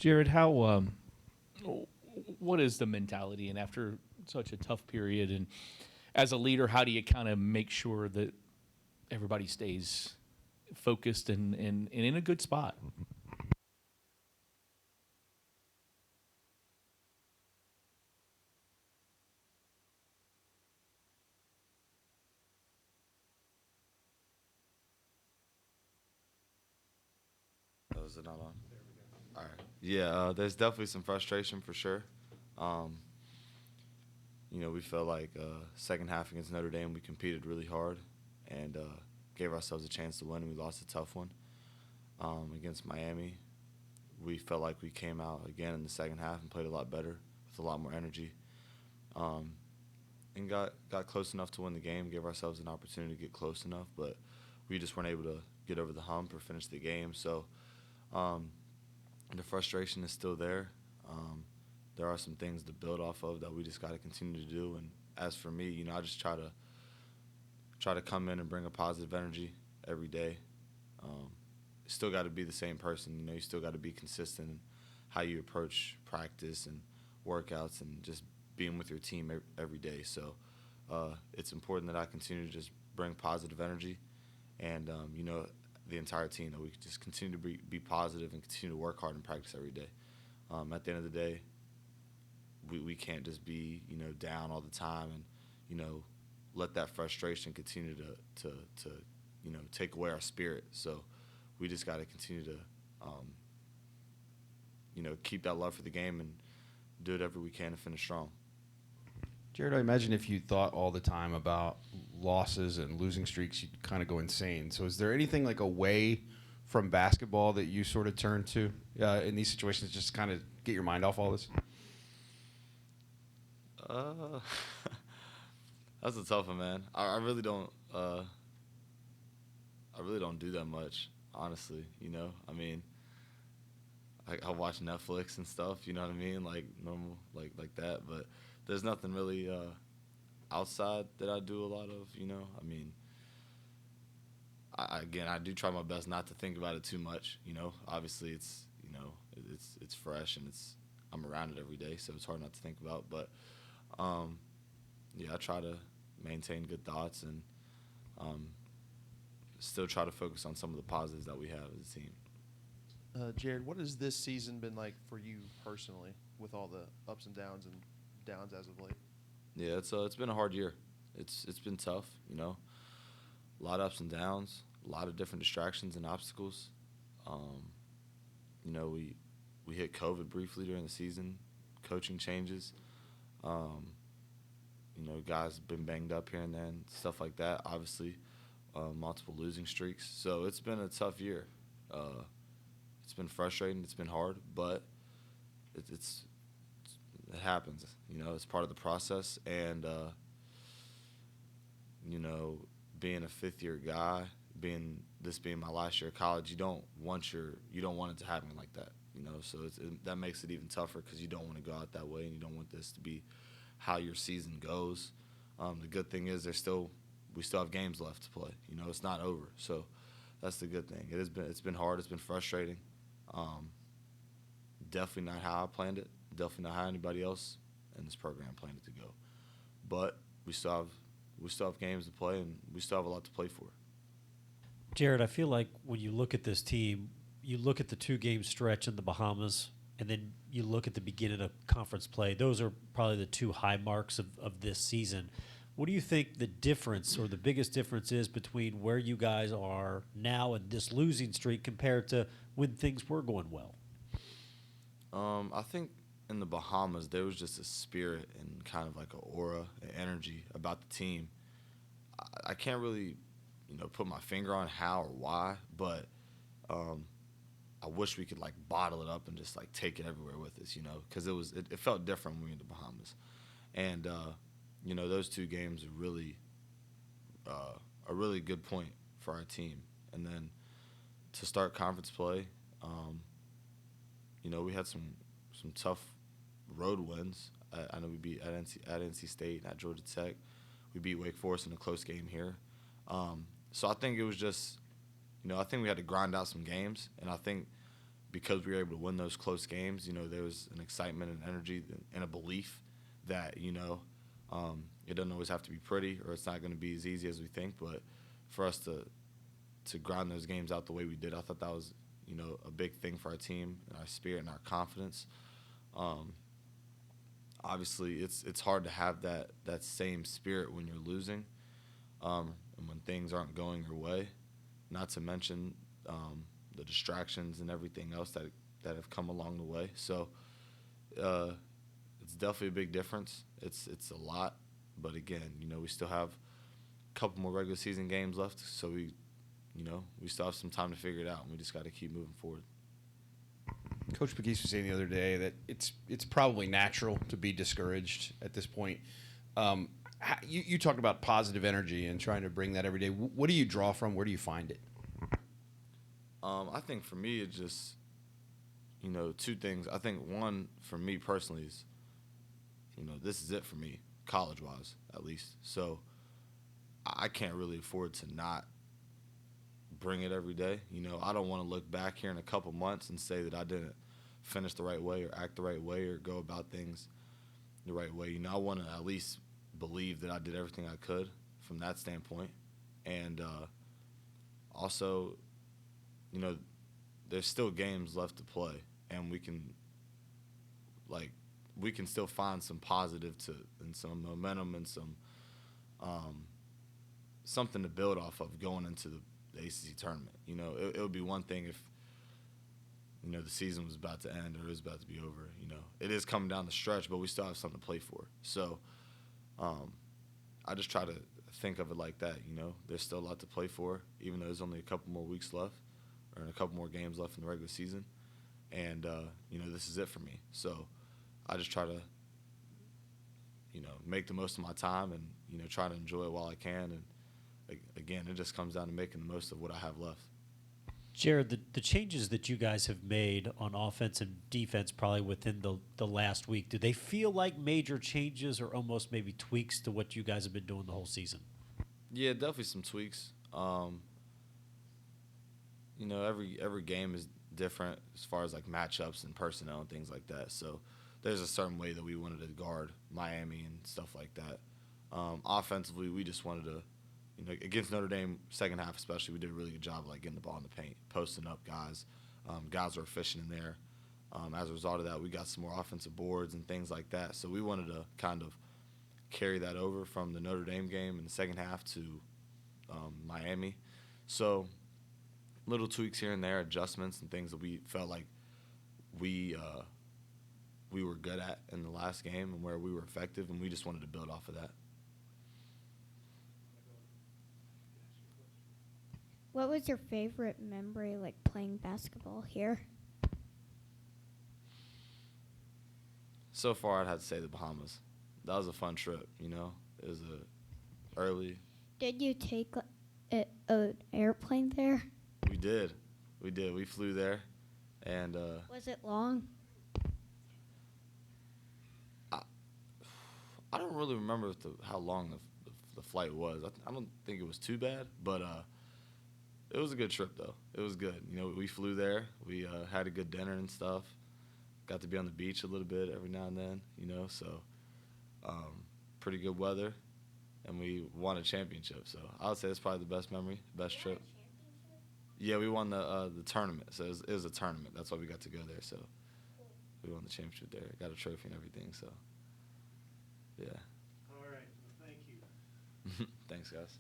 Jarrod, what is the mentality? And after such a tough period, and as a leader, how do you kind of make sure that everybody stays focused and in a good spot? Oh, is it not on? All right. Yeah, there's definitely some frustration for sure. Um, we felt like second half against Notre Dame, we competed really hard and gave ourselves a chance to win. We lost a tough one against Miami. We felt like we came out again in the second half and played a lot better with a lot more energy, um, and got close enough to win the game. Gave ourselves an opportunity to get close enough, but we just weren't able to get over the hump or finish the game. So um, the frustration is still there. Um, there are some things to build off of that we just got to continue to do. And as for me, I just try to come in and bring a positive energy every day. Um, Still got to be the same person. You still got to be consistent in how you approach practice and workouts and just being with your team every day. So it's important that I continue to just bring positive energy and the entire team, that we just continue to be positive and continue to work hard in practice every day. At the end of the day, we can't just be down all the time and let that frustration continue to take away our spirit. So we just got to continue to keep that love for the game and do whatever we can to finish strong. Jarrod, I imagine if you thought all the time about losses and losing streaks, you'd kind of go insane. So is there anything like away from basketball that you sort of turn to in these situations, just kind of get your mind off all this? Uh, that's a tough one, man. I really don't. I really don't do that much, honestly. I mean, I watch Netflix and stuff. You know what I mean, like normal, like that. But there's nothing really outside that I do a lot of. I mean, again, I do try my best not to think about it too much. Obviously it's fresh and I'm around it every day, so it's hard not to think about. But yeah, I try to maintain good thoughts and um, still try to focus on some of the positives that we have as a team. Jarrod, what has this season been like for you personally, with all the ups and downs as of late? Yeah, it's been a hard year. It's been tough. A lot of ups and downs, a lot of different distractions and obstacles. Um, we hit COVID briefly during the season, coaching changes. Um, guys been banged up here and there, and stuff like that. Obviously, multiple losing streaks. So it's been a tough year. It's been frustrating. It's been hard, but it happens. It's part of the process. And being a fifth year guy, being my last year of college, you don't want it to happen like that. So that makes it even tougher because you don't want to go out that way, and you don't want this to be how your season goes. The good thing is we still have games left to play. It's not over. So that's the good thing. It's been hard. It's been frustrating. Definitely not how I planned it. Definitely not how anybody else in this program planned it to go. But we still have games to play, and we still have a lot to play for. Jarrod, I feel like when you look at this team, you look at the 2-game stretch in the Bahamas, and then you look at the beginning of conference play. Those are probably the two high marks of this season. What do you think the difference or the biggest difference is between where you guys are now and this losing streak compared to when things were going well? I think in the Bahamas there was just a spirit and kind of like an aura, an energy about the team. I can't really, put my finger on how or why, but I wish we could like bottle it up and just like take it everywhere with us, because it felt different when we were in the Bahamas, and those two games are really a really good point for our team, and then to start conference play, we had some tough road wins. I know we beat at NC State, at Georgia Tech. We beat Wake Forest in a close game here. So I think it was just, I think we had to grind out some games, and I think because we were able to win those close games, you know, there was an excitement and energy and a belief that, you know, it doesn't always have to be pretty or it's not going to be as easy as we think. But for us to grind those games out the way we did, I thought that was, you know, a big thing for our team and our spirit and our confidence. Obviously, it's hard to have that same spirit when you're losing and when things aren't going your way, not to mention the distractions and everything else that have come along the way. So it's definitely a big difference. It's a lot, but again, you know, we still have a couple more regular season games left, so we still have some time to figure it out, and we just got to keep moving forward. Coach McGee was saying the other day that it's probably natural to be discouraged at this point. You talked about positive energy and trying to bring that every day. What do you draw from? Where do you find it? I think for me, it's just, you know, two things. I think one, for me personally, is, you know, this is it for me, college-wise, at least. So I can't really afford to not bring it every day. You know, I don't want to look back here in a couple months and say that I didn't finish the right way or act the right way or go about things the right way. You know, I want to at least believe that I did everything I could from that standpoint. And also, you know, there's still games left to play, and we can still find some positive and some momentum and some something to build off of going into the ACC tournament. You know, it would be one thing if, you know, the season was about to end or it was about to be over. You know, it is coming down the stretch, but we still have something to play for. So I just try to think of it like that. You know, there's still a lot to play for, even though there's only a couple more weeks left or a couple more games left in the regular season. And, you know, this is it for me. So I just try to, you know, make the most of my time and, you know, try to enjoy it while I can. And, again, it just comes down to making the most of what I have left. Jarrod, the changes that you guys have made on offense and defense probably within the last week, do they feel like major changes or almost maybe tweaks to what you guys have been doing the whole season? Yeah, definitely some tweaks. You know, every game is different as far as like matchups and personnel and things like that. So there's a certain way that we wanted to guard Miami and stuff like that. Offensively, we just wanted to, you know, against Notre Dame, second half especially, we did a really good job of like getting the ball in the paint, posting up guys. Guys were efficient in there. As a result of that, we got some more offensive boards and things like that. So we wanted to kind of carry that over from the Notre Dame game in the second half to Miami. So little tweaks here and there, adjustments and things that we felt like we were good at in the last game and where we were effective, and we just wanted to build off of that. What was your favorite memory, like playing basketball here? So far, I'd have to say the Bahamas. That was a fun trip, you know. It was early. Did you take an airplane there? We did. We flew there, and Was it long? I don't really remember how long the flight was. I don't think it was too bad, but it was a good trip though. It was good. You know, we flew there. We had a good dinner and stuff. Got to be on the beach a little bit every now and then. You know, so pretty good weather, and we won a championship. So I would say it's probably the best memory, best trip. Yeah, we won the tournament. So it was a tournament. That's why we got to go there. So we won the championship there. Got a trophy and everything. So yeah. All right. Well, thank you. Thanks, guys.